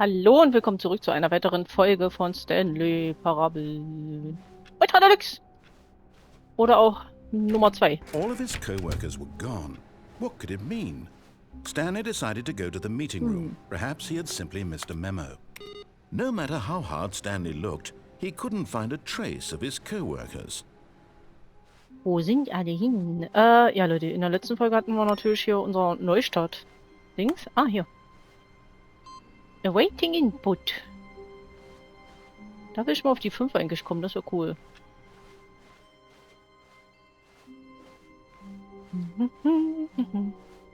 Hallo und willkommen zurück zu einer weiteren Folge von Stanley Parable. Ultra Deluxe! Oder auch Nummer 2. All of his co-workers were gone. What could it mean? Stanley decided to go to the meeting room. Perhaps he had simply missed a memo. No matter how hard Stanley looked, he couldn't find a trace of his co-workers. Wo sind alle hin? Ja Leute, in der letzten Folge hatten wir natürlich hier unser Neustart-Dings. Ah, hier. Awaiting Input. Da will ich mal auf die 5 eigentlich kommen, das wäre cool.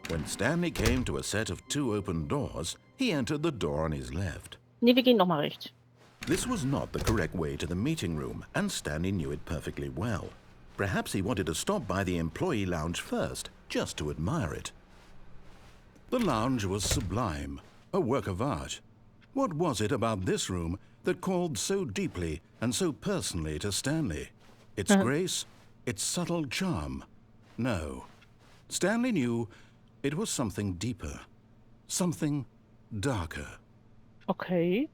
When Stanley came to a set of 2 open doors, he entered the door on his left. Ne, wir gehen nochmal rechts. This was not the correct way to the meeting room, and Stanley knew it perfectly well. Perhaps he wanted to stop by the employee lounge first, just to admire it. The lounge was sublime, a work of art. What was it about this room that called so deeply and so personally to Stanley? Its grace? Its subtle charm? No. Stanley knew it was something deeper. Something darker. Okay.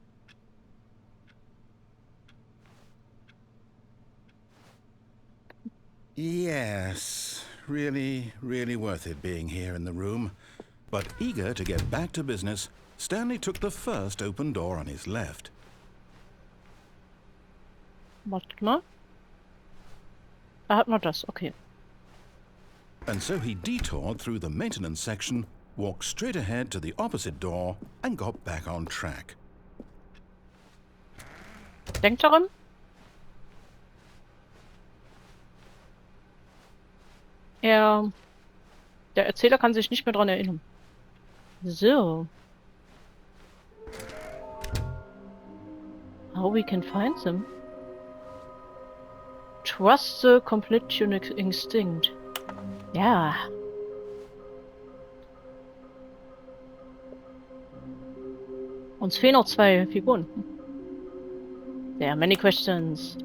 Yes, really worth it being here in the room. But eager to get back to business, Stanley took the first open door on his left. Warte mal. Da hat man das, okay. And so he detoured through the maintenance section, walked straight ahead to the opposite door, and got back on track. Denkt daran. Der Erzähler kann sich nicht mehr dran erinnern. So. How we can find them? Trust the complete unique instinct. Ja. Uns fehlen noch 2 Figuren. There are many questions.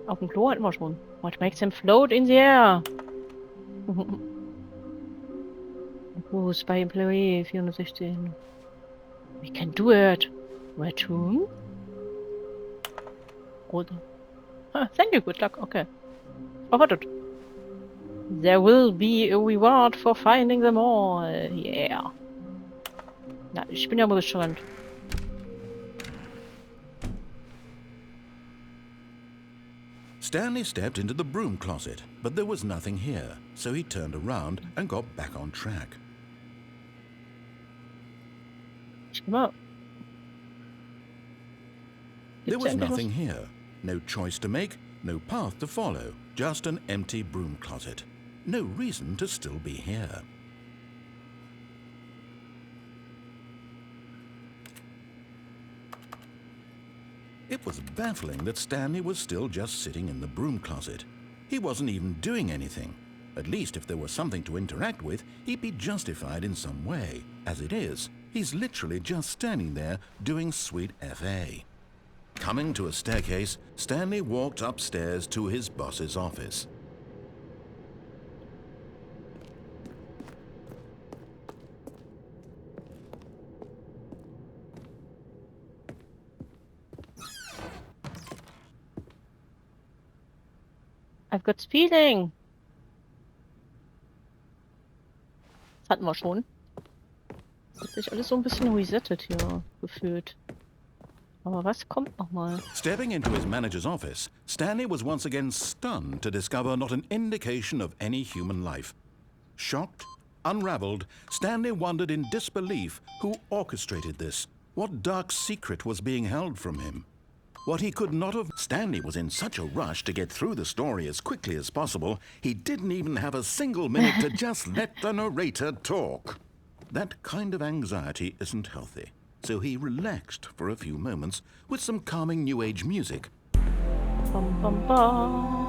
Auf dem Klo hatten wir schon. What makes him float in the air? Who's by employee 416. We can do it. Where to? Oder? Thank you, good luck. Okay. Oh, wartet. There will be a reward for finding them all. Yeah. Na, ich bin ja mal gespannt. Stanley stepped into the broom closet, but there was nothing here, so he turned around and got back on track. There was nothing here. No choice to make, no path to follow, just an empty broom closet. No reason to still be here. It was baffling that Stanley was still just sitting in the broom closet. He wasn't even doing anything. At least if there was something to interact with, he'd be justified in some way. As it is, he's literally just standing there doing sweet FA. Coming to a staircase, Stanley walked upstairs to his boss's office. I've got feeling. Das hatten wir schon. Hat sich alles so ein bisschen resettet hier gefühlt. Aber was kommt nochmal? Stepping into his manager's office, Stanley was once again stunned to discover not an indication of any human life. Shocked, unraveled, Stanley wondered in disbelief who orchestrated this. What dark secret was being held from him? What he could not have... Stanley was in such a rush to get through the story as quickly as possible, he didn't even have a single minute to just let the narrator talk. That kind of anxiety isn't healthy, so he relaxed for a few moments with some calming New Age music. Bum, bum, bum.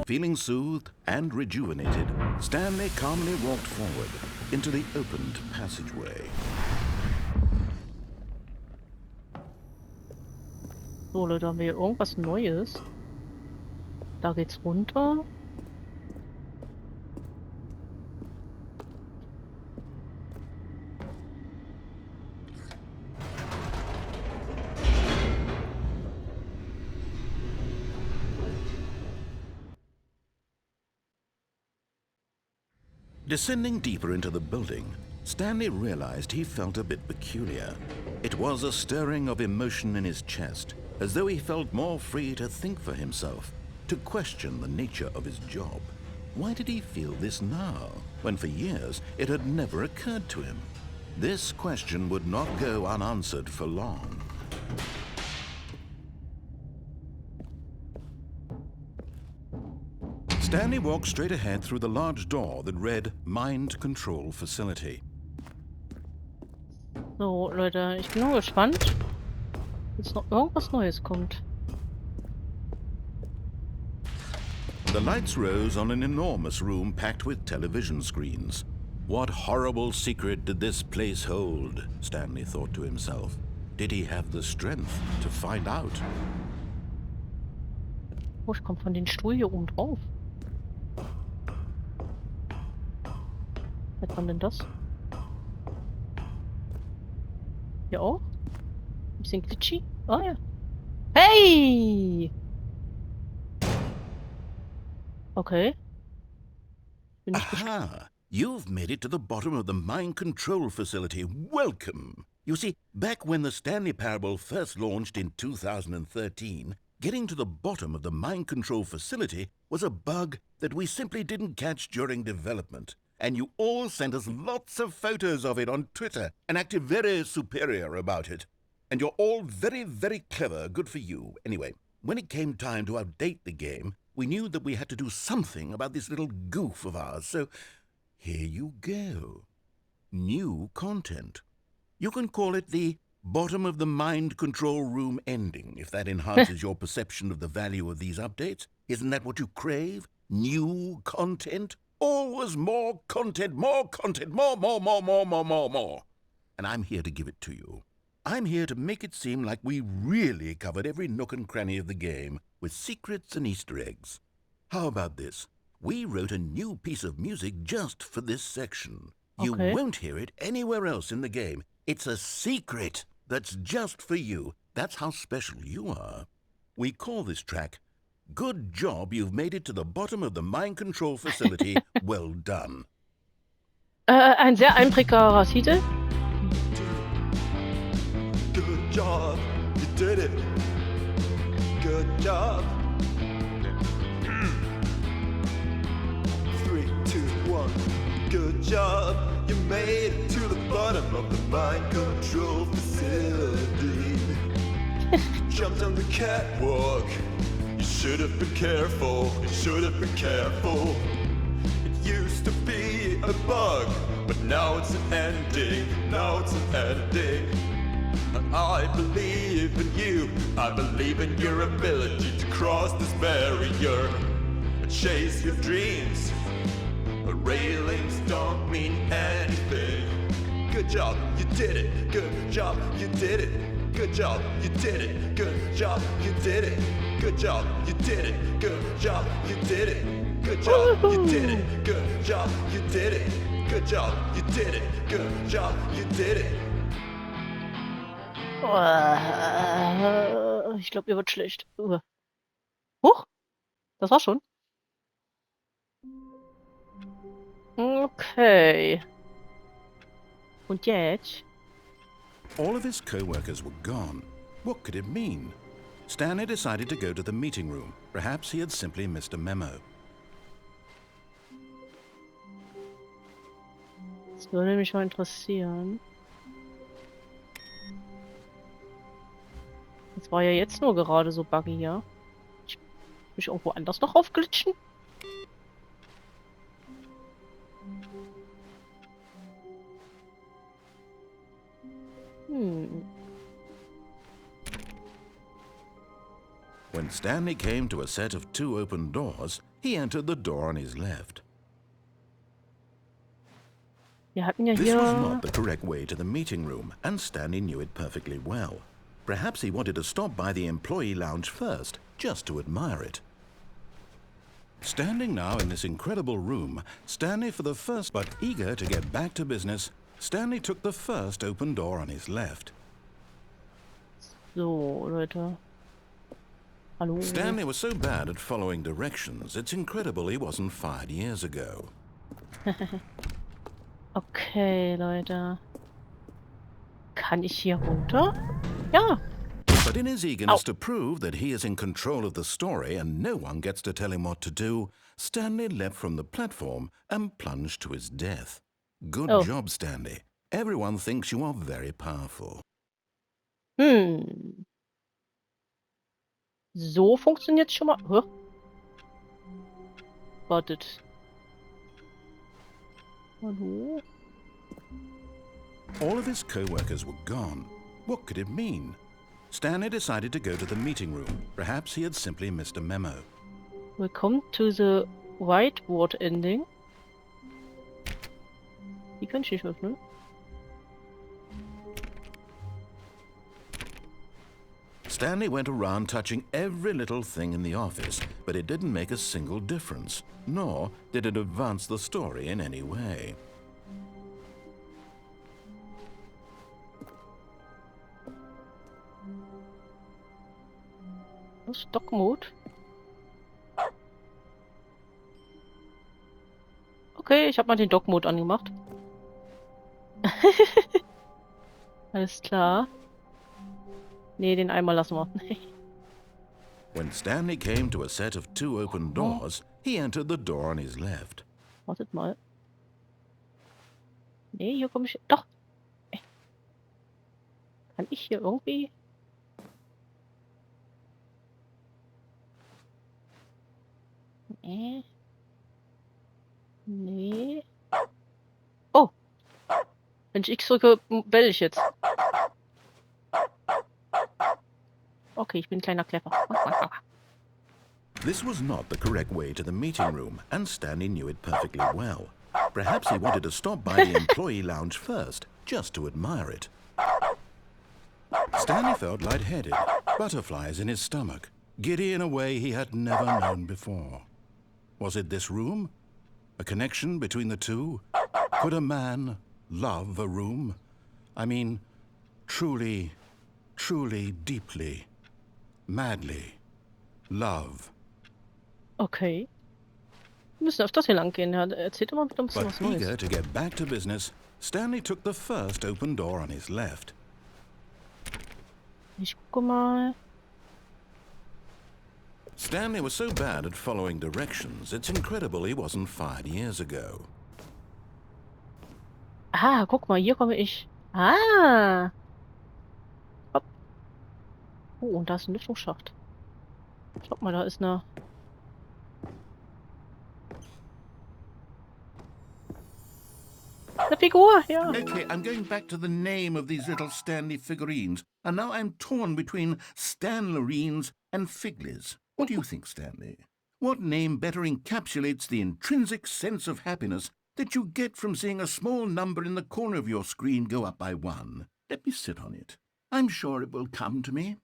Feeling soothed and rejuvenated, Stanley calmly walked forward into the opened passageway. So, Leute, haben wir hier irgendwas Neues? Da geht's runter. Descending deeper into the building, Stanley realized he felt a bit peculiar. It was a stirring of emotion in his chest, as though he felt more free to think for himself, to question the nature of his job. Why did he feel this now, when for years it had never occurred to him? This question would not go unanswered for long. Stanley walked straight ahead through the large door that read Mind Control Facility. So, Leute, ich bin nur gespannt, jetzt noch irgendwas Neues kommt. The lights rose on an enormous room packed with television screens. What horrible secret did this place hold? Stanley thought to himself. Did he have the strength to find out? Oh, ich komme von den Stuhl hier oben drauf. Was war denn das? Hier auch? Ein bisschen glitchy? Ah ja. Hey! Okay. Bin ich gespannt. Aha! You've made it to the bottom of the mind control facility. Welcome! You see, back when the Stanley Parable first launched in 2013, getting to the bottom of the mind control facility was a bug that we simply didn't catch during development. And you all sent us lots of photos of it on Twitter and acted very superior about it. And you're all very, very clever. Good for you. Anyway, when it came time to update the game, we knew that we had to do something about this little goof of ours, so here you go. New content. You can call it the bottom of the mind control room ending, if that enhances your perception of the value of these updates. Isn't that what you crave? New content? Always more content, more content, more. And I'm here to give it to you. I'm here to make it seem like we really covered every nook and cranny of the game, with secrets and Easter eggs. How about this? We wrote a new piece of music just for this section. You won't hear it anywhere else in the game. It's a secret that's just for you. That's how special you are. We call this track, Good Job You've Made It to the Bottom of the Mind Control Facility. Well done. Ein sehr einprägbarer Titel. Good job, you did it. Good job. 3, 2, 1. Good job, you made it to the bottom of the mind control facility. Jumped on the catwalk. You should have been careful. You should have been careful. It used to be a bug, but now it's an ending. Now it's an ending. I believe in you. I believe in your ability to cross this barrier and chase your dreams. But railings don't mean anything. Good job, you did it. Good job, you did it. Good job, you did it. Good job, you did it. Good job, you did it. Good job, you did it. Good job, you did it. Good job, you did it. Good job, you did it. Good job, you did it. Ich glaube, ihr wird schlecht. Huch! Das war schon. Okay. Und jetzt? All of his co-workers were gone. What could it mean? Stanley decided to go to the meeting room. Perhaps he had simply missed a memo. Das würde mich mal interessieren. Das war ja jetzt nur gerade so buggy, ja? Ich muss mich irgendwo anders noch aufglitschen? When Stanley came to a set of 2 open doors, he entered the door on his left. Wir hatten ja This was hier... not the correct way to the meeting room, and Stanley knew it perfectly well. Perhaps he wanted to stop by the employee lounge first, just to admire it. Standing now in this incredible room, Stanley for the first, but eager to get back to business, Stanley took the first open door on his left. So, Leute. Hallo. Stanley was so bad at following directions, it's incredible he wasn't fired years ago. Okay, Leute. Kann ich hier runter? Ja. But in his eagerness to prove that he is in control of the story and no one gets to tell him what to do, Stanley leapt from the platform and plunged to his death. Good job, Stanley. Everyone thinks you are very powerful. So funktioniert schon mal. Huh? Wartet. Hallo? All of his co-workers were gone. What could it mean? Stanley decided to go to the meeting room. Perhaps he had simply missed a memo. Welcome to the whiteboard ending. Die kann ich nicht öffnen. Stanley went around touching every little thing in the office, but it didn't make a single difference, nor did it advance the story in any way. Stock Mode. Okay, ich habe mal den Dock Mode angemacht. Alles klar. Nee, den einmal lassen wir. When Stanley came to a set of 2 open doors, he entered the door on his left. Wartet mal. Nee, hier komme ich. Doch! Kann ich hier irgendwie. Nee. Oh! Wenn ich X drücke, bell ich jetzt. Okay, ich bin ein kleiner Kleffer. This was not the correct way to the meeting room, and Stanley knew it perfectly well. Perhaps he wanted to stop by the employee lounge first, just to admire it. Stanley felt lightheaded, butterflies in his stomach, giddy in a way he had never known before. Was it this room? A connection between the two? Could a man love a room? I mean, truly, deeply, madly, love. Okay. Wir müssen öfters hier lang gehen. Er erzählt immer wieder ein bisschen was But Neues. eager to get back to business, Stanley took the first open door on his left. Ich gucke mal. Stanley was so bad at following directions, it's incredible he wasn't fired years ago. Ah, guck mal, hier komme ich. Ah! Hopp. Oh, und da ist ein Lüftungsschacht. Schau mal, da ist eine... Eine Figur, ja. Okay, I'm going back to the name of these little Stanley figurines, and now I'm torn between Stanlerines and Figlies. What do you think, Stanley? What name better encapsulates the intrinsic sense of happiness that you get from seeing a small number in the corner of your screen go up by 1? Let me sit on it. I'm sure it will come to me.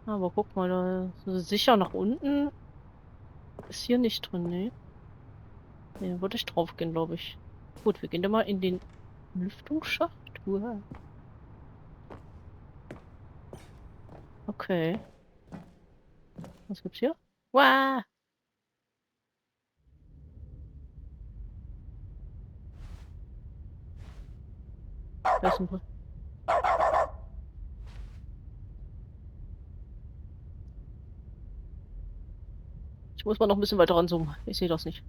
Aber guck mal, da so sicher nach unten ist hier nicht drin, ne? Ne, da würde ich drauf gehen, glaube ich. Gut, wir gehen da mal in den Lüftungsschacht. Uah. Okay. Was gibt's hier? Wow. Da ist ein Br Ich muss mal noch ein bisschen weiter ranzoomen. Ich sehe das nicht.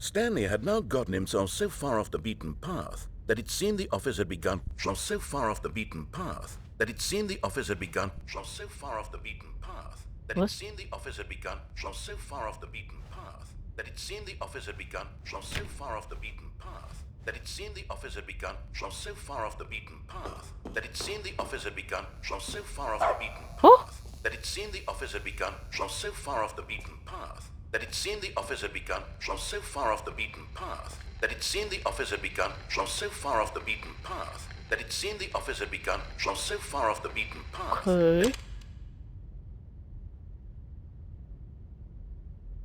Stanley had now gotten himself so far off the beaten path that it seemed the office had begun so far off the beaten path that it seemed the office had begun so far off the beaten path that it seemed the office had begun so far off the beaten path that it seemed the office had begun so far off the beaten path that it seemed the office had begun so far off the beaten path that it seemed the office had begun so far off the beaten path that it seemed the office had begun so far off the beaten path that it seemed the office had begun from so far off the beaten path, that it seemed the office had begun from so far off the beaten path, that it seemed the office had begun from so far off the beaten path. Okay.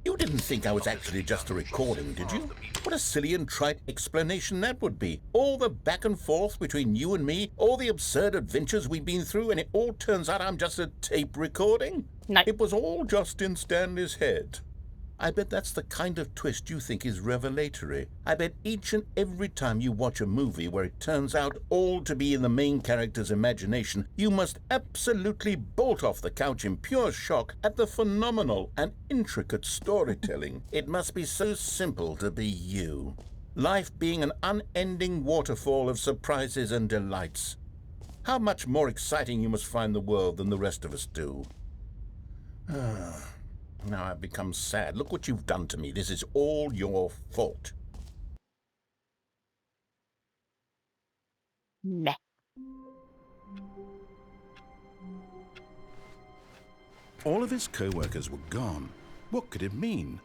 You didn't think I was actually just a recording, did you? What a silly and trite explanation that would be. All the back and forth between you and me, all the absurd adventures we've been through, and it all turns out I'm just a tape recording? Nein. It was all just in Stanley's head. I bet that's the kind of twist you think is revelatory. I bet each and every time you watch a movie where it turns out all to be in the main character's imagination, you must absolutely bolt off the couch in pure shock at the phenomenal and intricate storytelling. It must be so simple to be you. Life being an unending waterfall of surprises and delights. How much more exciting you must find the world than the rest of us do. Now I've become sad. Look what you've done to me. This is all your fault. Meh. All of his co-workers were gone. What could it mean?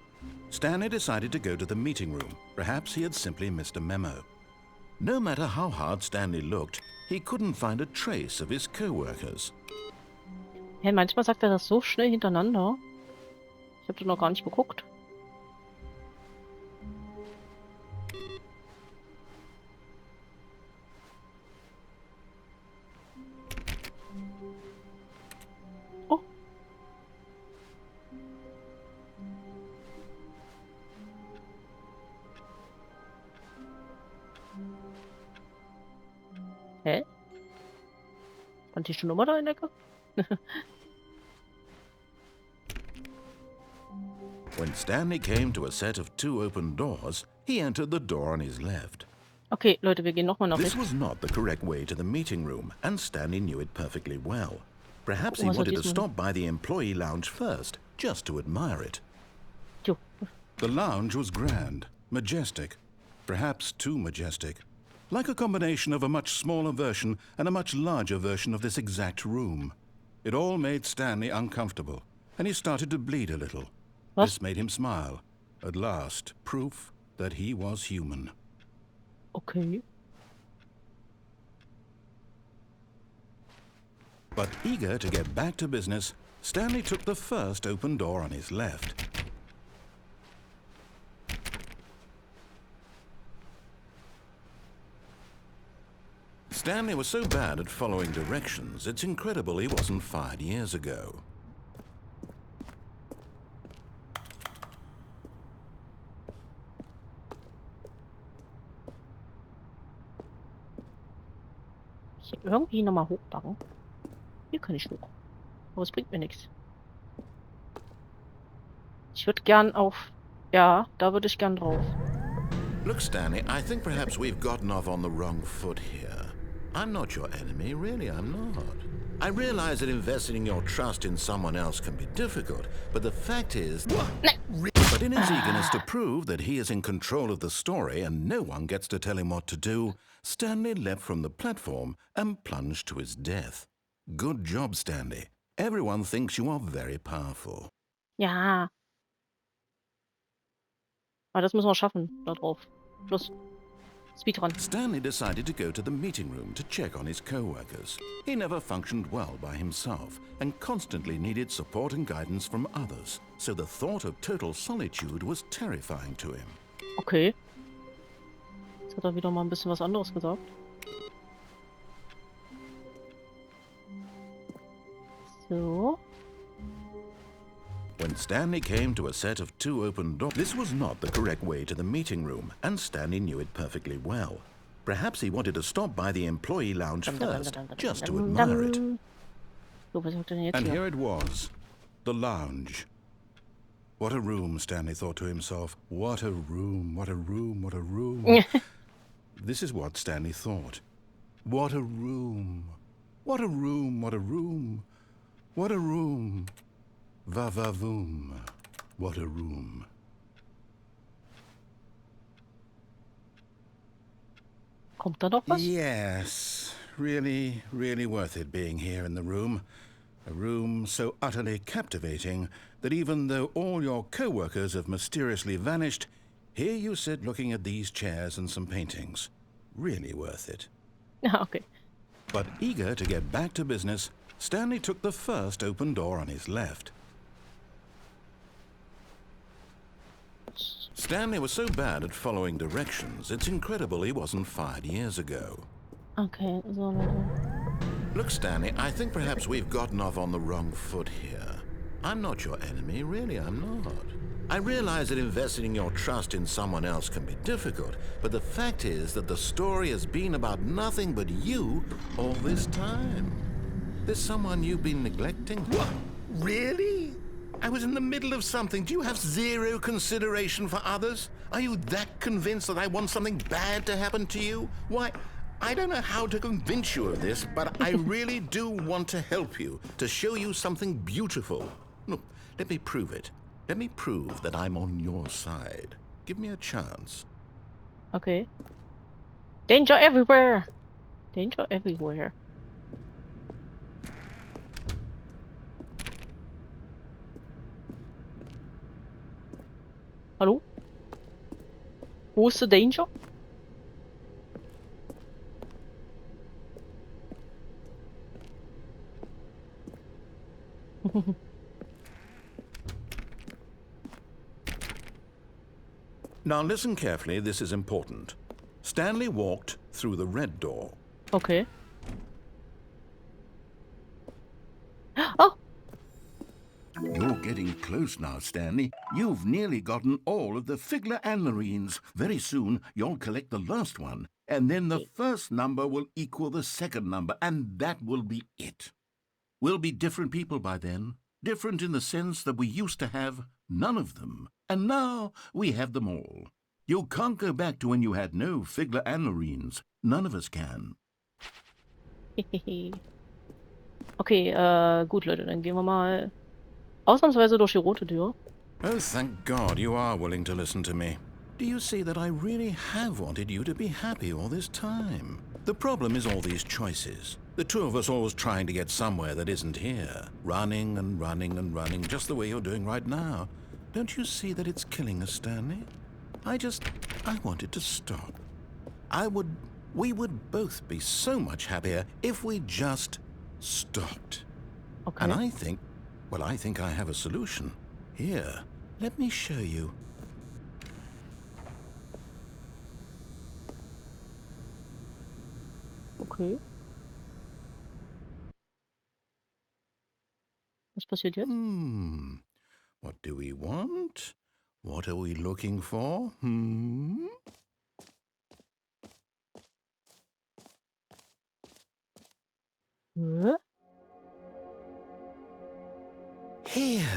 Stanley decided to go to the meeting room. Perhaps he had simply missed a memo. No matter how hard Stanley looked, he couldn't find a trace of his co-workers. Hey, manchmal sagt er das so schnell hintereinander. Ich habe das noch gar nicht geguckt. Oh. Hä? Fand die schon immer da in der Ecke? When Stanley came to a set of 2 open doors, he entered the door on his left. Okay, Leute, wir gehen nochmal nach This rechts. was not the correct way to the meeting room, and Stanley knew it perfectly well. Perhaps he Was er wanted to diesmal- stop by the employee lounge first, just to admire it. Jo. The lounge was grand, majestic, perhaps too majestic. Like a combination of a much smaller version and a much larger version of this exact room. It all made Stanley uncomfortable, and he started to bleed a little. Was? This made him smile. At last, proof that he was human. Okay. But eager to get back to business, Stanley took the first open door on his left. Stanley was so bad at following directions, it's incredible he wasn't fired years ago. Hier irgendwie nochmal hochbacken. Hier kann ich hoch. Aber es bringt mir nichts. Ich würde gern auf... Ja, da würde ich gern drauf. Look, Stanley, I think perhaps we've gotten off on the wrong foot here. I'm not your enemy, really, I'm not. I realize that investing your trust in someone else can be difficult, but the fact is... But in his eagerness to prove that he is in control of the story and no one gets to tell him what to do, Stanley leapt from the platform and plunged to his death. Good job, Stanley. Everyone thinks you are very powerful. Ja. Aber das müssen wir schaffen, da drauf. Los. Speedrun. Stanley decided to go to the meeting room to check on his co-workers. He never functioned well by himself and constantly needed support and guidance from others, so the thought of total solitude was terrifying to him. Okay. Jetzt hat er wieder mal ein bisschen was anderes gesagt. So. When Stanley came to a set of 2 open doors, this was not the correct way to the meeting room, and Stanley knew it perfectly well. Perhaps he wanted to stop by the employee lounge first, just to admire it. So, was sagt er denn jetzt And hier? here it was, the lounge. What a room, Stanley thought to himself. What a room, what a room, what a room. This is what Stanley thought. What a room. What a room, what a room. What a room. Va-va-voom. What a room. Kommt da noch was? Yes, really, really worth it being here in the room. A room so utterly captivating that even though all your co-workers have mysteriously vanished, here you sit looking at these chairs and some paintings. Really worth it. Ja, okay. But eager to get back to business, Stanley took the first open door on his left. Stanley was so bad at following directions, it's incredible he wasn't fired years ago. Okay, so Leute. Look, Stanley, I think perhaps we've gotten off on the wrong foot here. I'm not your enemy, really, I'm not. I realize that investing your trust in someone else can be difficult, but the fact is that the story has been about nothing but you all this time. There's someone you've been neglecting. What? Really? I was in the middle of something. Do you have zero consideration for others? Are you that convinced that I want something bad to happen to you? Why, I don't know how to convince you of this, but I really do want to help you, to show you something beautiful. Look, let me prove it. Let me prove that I'm on your side. Give me a chance. Okay. Danger everywhere! Danger everywhere. Hallo? Wo ist der Danger? Now listen carefully, this is important. Stanley walked through the red door. Okay. Oh! You're getting close now, Stanley. You've nearly gotten all of the Figler Anlerines. Very soon, you'll collect the last one, and then the first number will equal the second number, and that will be it. We'll be different people by then. Different in the sense that we used to have none of them, and now we have them all. You can't go back to when you had no Figler Anlerines. None of us can. Okay, gut, Leute, dann gehen wir mal ausnahmsweise durch die rote Tür. Oh, thank God you are willing to listen to me. Do you see that I really have wanted you to be happy all this time? The problem is all these choices. The two of us always trying to get somewhere that isn't here. Running and running and running, just the way you're doing right now. Don't you see that it's killing us, Stanley? I wanted to stop. We would both be so much happier if we just stopped. Okay. And I think I have a solution. Here, let me show you. Okay. Was passiert jetzt? What do we want? What are we looking for? Here.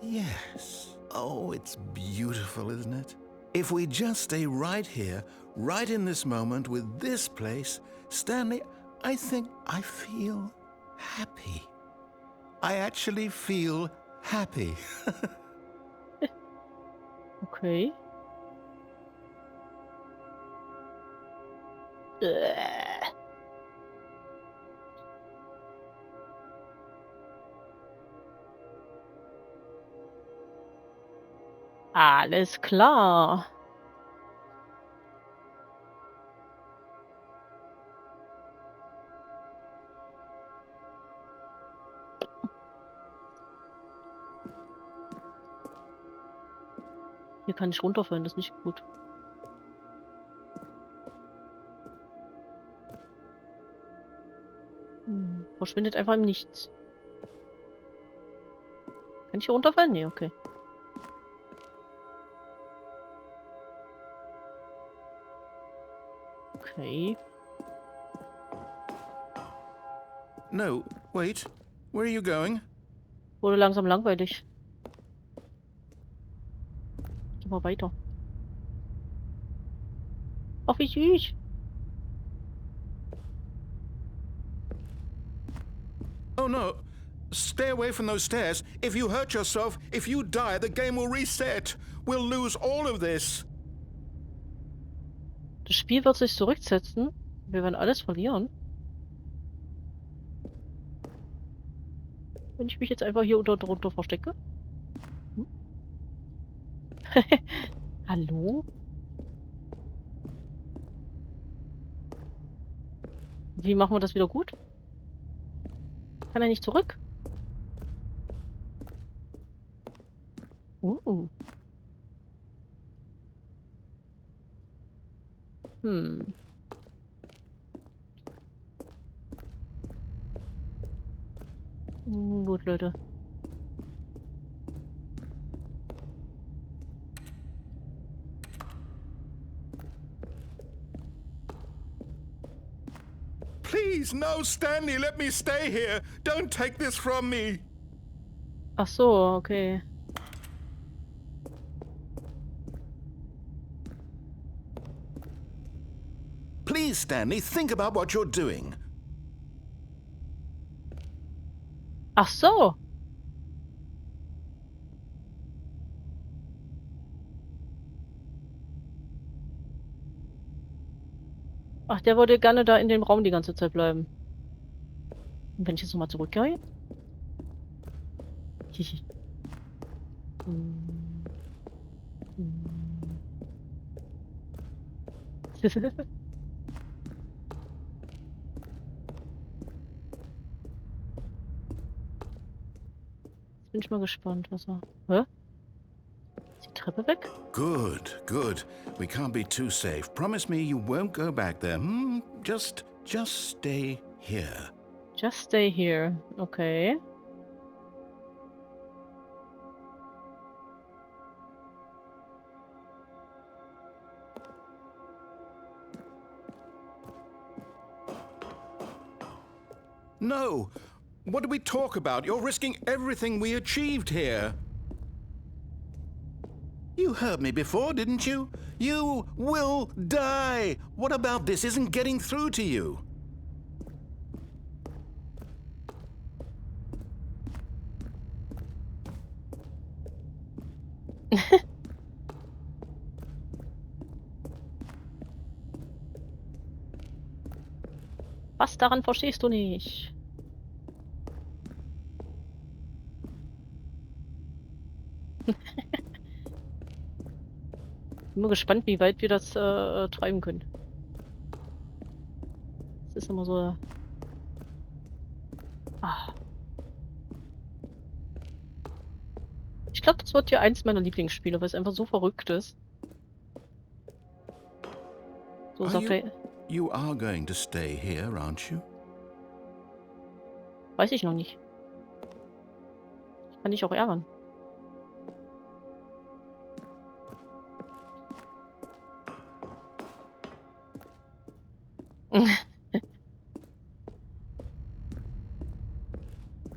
Yes. Oh, it's beautiful, isn't it? If we just stay right here, right in this moment with this place, Stanley, I think I feel happy. I actually feel happy. Okay. Alles klar. Hier kann ich runterfallen, das ist nicht gut. Verschwindet einfach im Nichts. Kann ich hier runterfallen? Nee, okay. Okay. No, wait. Where are you going? Wurde langsam langweilig. Geh mal weiter. Ach, wie süß. Oh no. Stay away from those stairs. If you hurt yourself, if you die, the game will reset. We'll lose all of this. Das Spiel wird sich zurücksetzen. Wir werden alles verlieren. Wenn ich mich jetzt einfach hier drunter verstecke? Hm? Hallo? Wie machen wir das wieder gut? Kann er nicht zurück? Hm. Gut, Leute. Please, no, Stanley, let me stay here. Don't take this from me. Ach so, okay. Please, Stanley, think about what you're doing. Ach so. Ach, der wollte gerne da in dem Raum die ganze Zeit bleiben. Und wenn ich jetzt nochmal zurückgehe? Hihi. Hm. Hm. Jetzt bin ich mal gespannt, was er... Hä? Ist die Treppe weg? Good, good. We can't be too safe. Promise me you won't go back there. Just stay here. Just stay here. Okay. No. What did we talk about? You're risking everything we achieved here. You heard me before, didn't you? You will die. What about this isn't getting through to you? Was daran verstehst du nicht? Bin mal gespannt, wie weit wir das treiben können. Das ist immer so... Ah. Ich glaube, das wird ja eins meiner Lieblingsspiele, weil es einfach so verrückt ist. So sagt er... You are going to stay here, aren't you? Weiß ich noch nicht. Ich kann dich auch ärgern.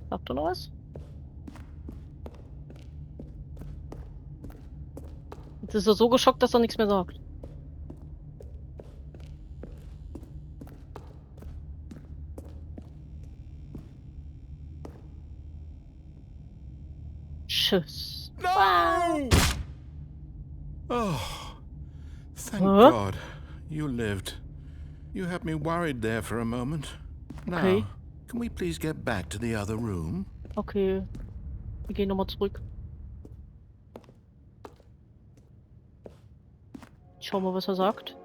Sagt er noch was? Jetzt ist er so geschockt, dass er nichts mehr sagt. Tschüss. No! Oh, thank Huh? God you lived. You had me worried there for a moment. Okay. Now, can we please get back to the other room? Okay. Wir gehen nochmal zurück. Schau mal, was er sagt.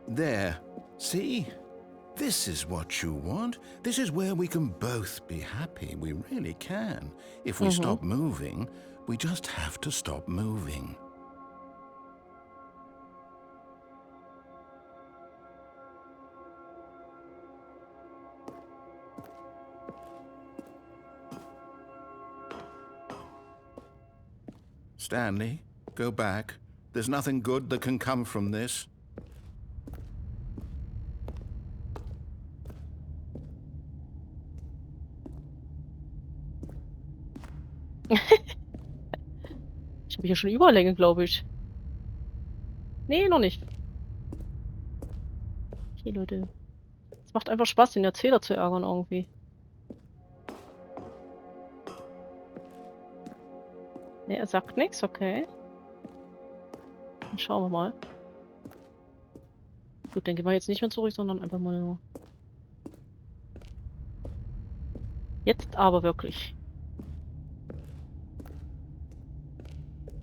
There. See? This is what you want. This is where we can both be happy. We really can. If we stop moving, we just have to stop moving. Stanley, go back. There's nothing good that can come from this. Ich habe hier schon Überlänge, glaube ich. Nee, noch nicht. Okay, Leute. Es macht einfach Spaß, den Erzähler zu ärgern irgendwie. Nee, er sagt nichts, okay. Dann schauen wir mal. Gut, dann gehen wir jetzt nicht mehr zurück, sondern einfach mal nur. Jetzt aber wirklich.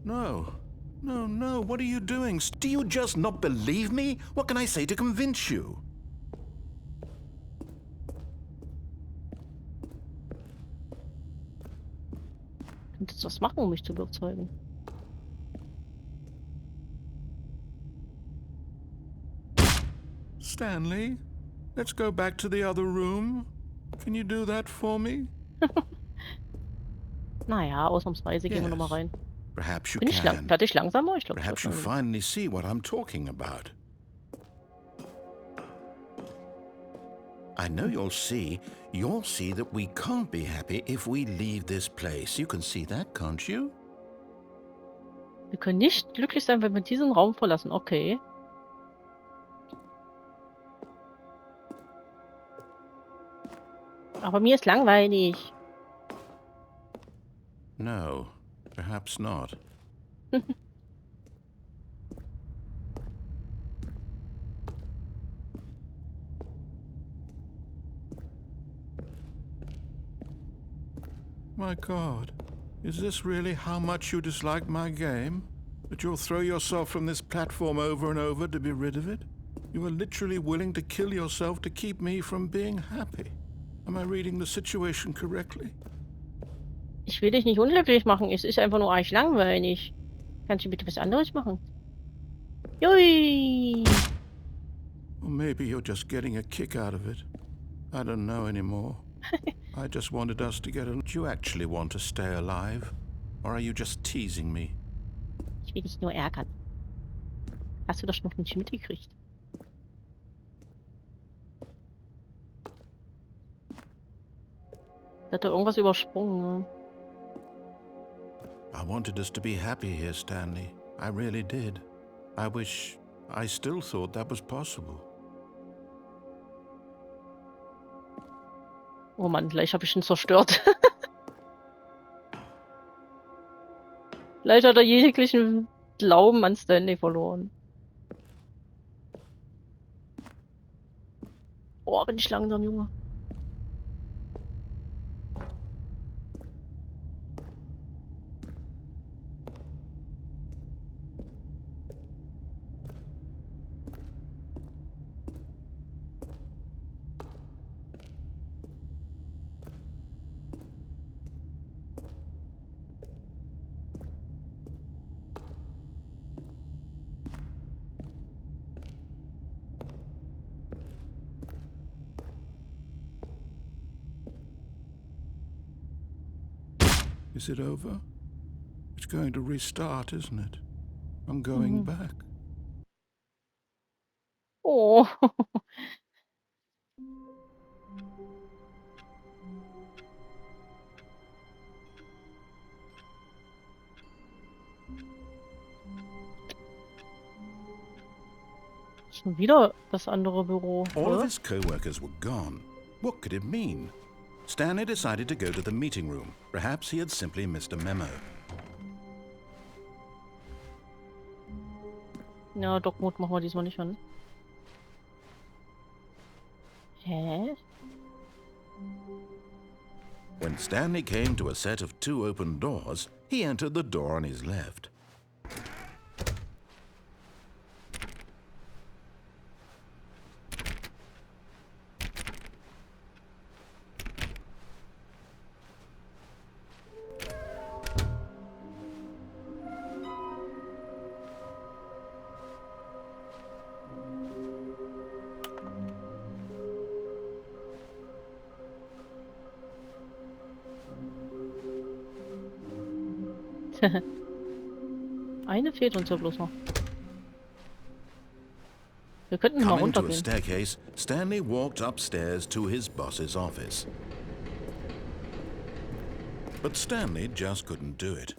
No. No, no, what are you doing? Do you just not believe me? What can I say to convince you? Könntest du was machen, um mich zu überzeugen? Stanley, let's go back to the other room. Can you do that for me? Naja, ausnahmsweise gehen wir nochmal rein. Perhaps you Bin ich can. fertig langsamer? Ich glaube, ich Perhaps you schon. finally see what I'm talking about. I know you'll see that we can't be happy if we leave this place. You can see that, can't you? Wir können nicht glücklich sein, wenn wir diesen Raum verlassen. Okay. Aber mir ist langweilig. No, perhaps not. My God, is this really how much you dislike my game? That you'll throw yourself from this platform over and over to be rid of it? You are literally willing to kill yourself to keep me from being happy. Am I reading the situation correctly? Ich will dich nicht unglücklich machen. Es ist einfach nur arg langweilig. Kannst du bitte was anderes machen? Jui! Or maybe you're just getting a kick out of it. I don't know anymore. I just wanted us to get a... Do you actually want to stay alive? Or are you just teasing me? Ich will dich nur ärgern. Hast du das noch nicht mitgekriegt? Da hat er irgendwas übersprungen. I wanted us to be happy here, Stanley. I really did. I wish I still thought that was possible. Oh Mann, gleich habe ich ihn zerstört. Gleich hat er jeglichen Glauben an Stanley verloren. Oh, bin ich langsam, Junge. Is it over? It's going to restart, isn't it? I'm going back. Oh. Schon wieder das andere Büro. All of Oder? his co-workers were gone. What could it mean? Stanley decided to go to the meeting room. Perhaps he had simply missed a memo. Ja, Doc-Mode machen wir diesmal nicht an. Hä? When Stanley came to a set of 2 open doors, he entered the door on his left. Eine fehlt uns ja bloß noch. Wir könnten mal Coming to a runtergehen. staircase, Stanley walked upstairs to his boss's office. But Stanley just couldn't do it.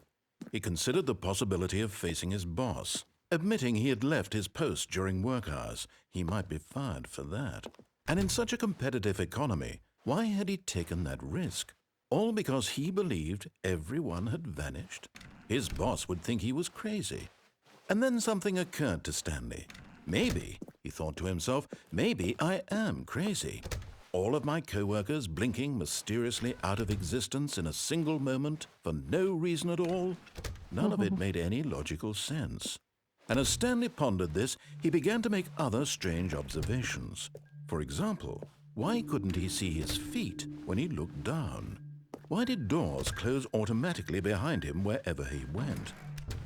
He considered the possibility of facing his boss. Admitting he had left his post during work hours, he might be fired for that. And in such a competitive economy, why had he taken that risk? All because he believed everyone had vanished? His boss would think he was crazy. And then something occurred to Stanley. Maybe, he thought to himself, maybe I am crazy. all of my co-workers blinking mysteriously out of existence in a single moment for no reason at all? None of it made any logical sense. And as Stanley pondered this, he began to make other strange observations. For example, why couldn't he see his feet when he looked down? Why did doors close automatically behind him wherever he went?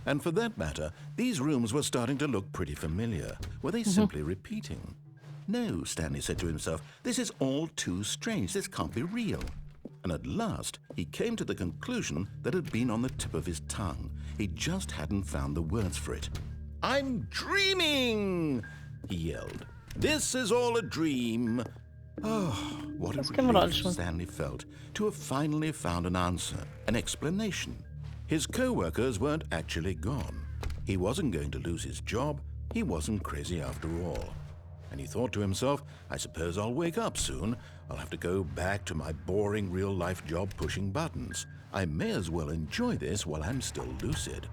And for that matter, these rooms were starting to look pretty familiar. Were they simply repeating? No, Stanley said to himself, this is all too strange. This can't be real. And at last, he came to the conclusion that had been on the tip of his tongue. He just hadn't found the words for it. "I'm dreaming!" he yelled. "This is all a dream." Oh, what a relief Stanley felt to have finally found an answer, an explanation. His co-workers weren't actually gone. He wasn't going to lose his job. He wasn't crazy after all. And he thought to himself, I suppose I'll wake up soon. I'll have to go back to my boring real-life job pushing buttons. I may as well enjoy this while I'm still lucid.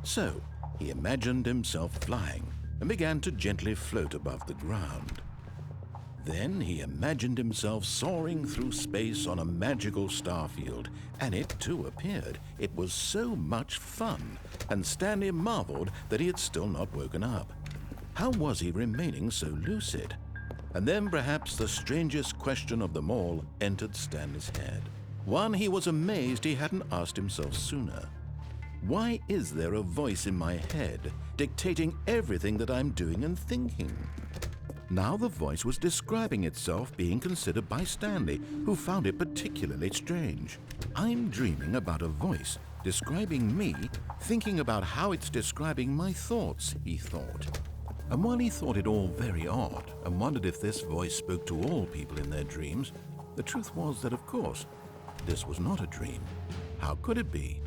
So, he imagined himself flying and began to gently float above the ground. Then he imagined himself soaring through space on a magical starfield, and it too appeared. It was so much fun, and Stanley marveled that he had still not woken up. How was he remaining so lucid? And then perhaps the strangest question of them all entered Stanley's head. One he was amazed he hadn't asked himself sooner. Why is there a voice in my head dictating everything that I'm doing and thinking? Now the voice was describing itself being considered by Stanley, who found it particularly strange. I'm dreaming about a voice describing me, thinking about how it's describing my thoughts, he thought. And while he thought it all very odd and wondered if this voice spoke to all people in their dreams, the truth was that, of course, this was not a dream. How could it be?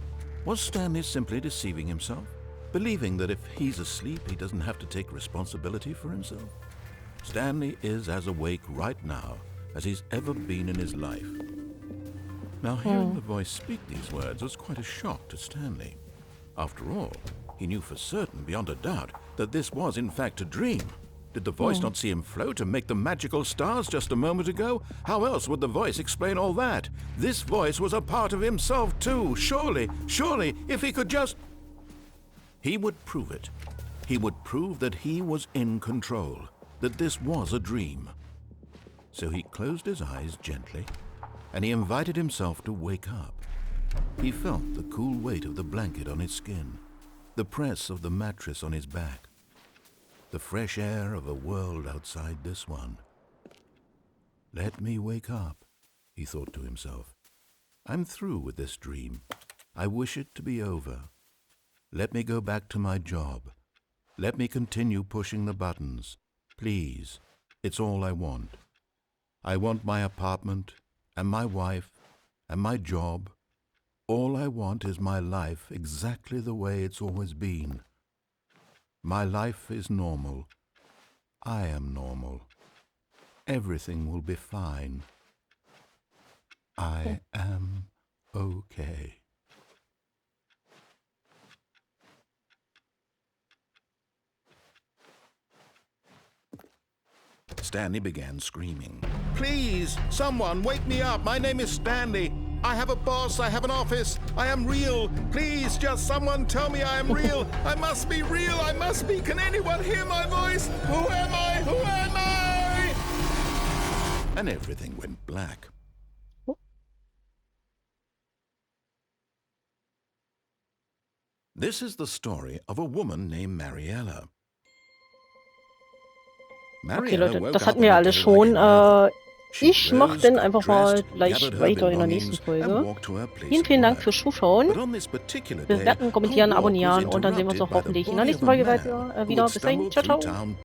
Was Stanley simply deceiving himself, believing that if he's asleep, he doesn't have to take responsibility for himself? Stanley is as awake right now as he's ever been in his life. Now, hearing the voice speak these words was quite a shock to Stanley. After all, he knew for certain, beyond a doubt, that this was in fact a dream. Did the voice not see him float and make the magical stars just a moment ago? How else would the voice explain all that? This voice was a part of himself too. Surely, if he could just... He would prove it. He would prove that he was in control, that this was a dream. So he closed his eyes gently, and he invited himself to wake up. He felt the cool weight of the blanket on his skin, the press of the mattress on his back, the fresh air of a world outside this one. Let me wake up, he thought to himself. I'm through with this dream. I wish it to be over. Let me go back to my job. Let me continue pushing the buttons. Please, it's all I want. I want my apartment, and my wife, and my job. All I want is my life exactly the way it's always been. My life is normal. I am normal. Everything will be fine. I am okay. Stanley began screaming. Please, someone, wake me up. My name is Stanley. I have a boss. I have an office. I am real. Please, just someone tell me I am real. I must be real. I must be. Can anyone hear my voice? Who am I? Who am I? And everything went black. This is the story of a woman named Mariella. Okay, Leute, das hatten wir alles schon. Ich mache dann einfach mal gleich weiter in der nächsten Folge. Vielen Dank fürs Zuschauen. Bewerten, kommentieren, abonnieren und dann sehen wir uns auch hoffentlich in der nächsten Folge wieder. Bis dahin, ciao, ciao.